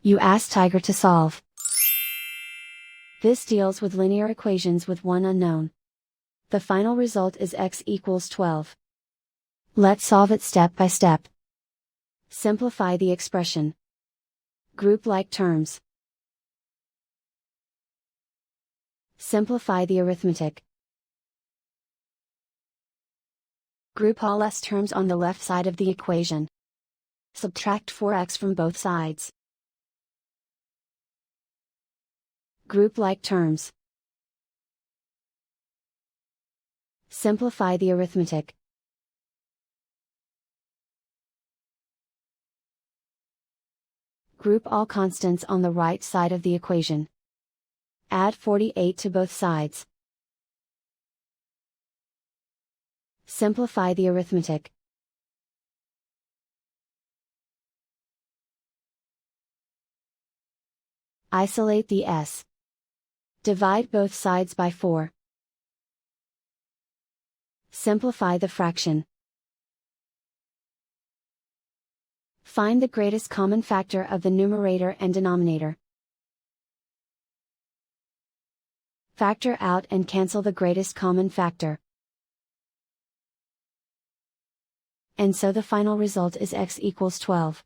You ask Tiger to solve. This deals with linear equations with one unknown. The final result is x equals 12. Let's solve it step by step. Simplify the expression. Group like terms. Simplify the arithmetic. Group all s terms on the left side of the equation. Subtract 4x from both sides. Group like terms. Simplify the arithmetic. Group all constants on the right side of the equation. Add 48 to both sides. Simplify the arithmetic. Isolate the s. Divide both sides by 4. Simplify the fraction. Find the greatest common factor of the numerator and denominator. Factor out and cancel the greatest common factor. And so the final result is x equals 12.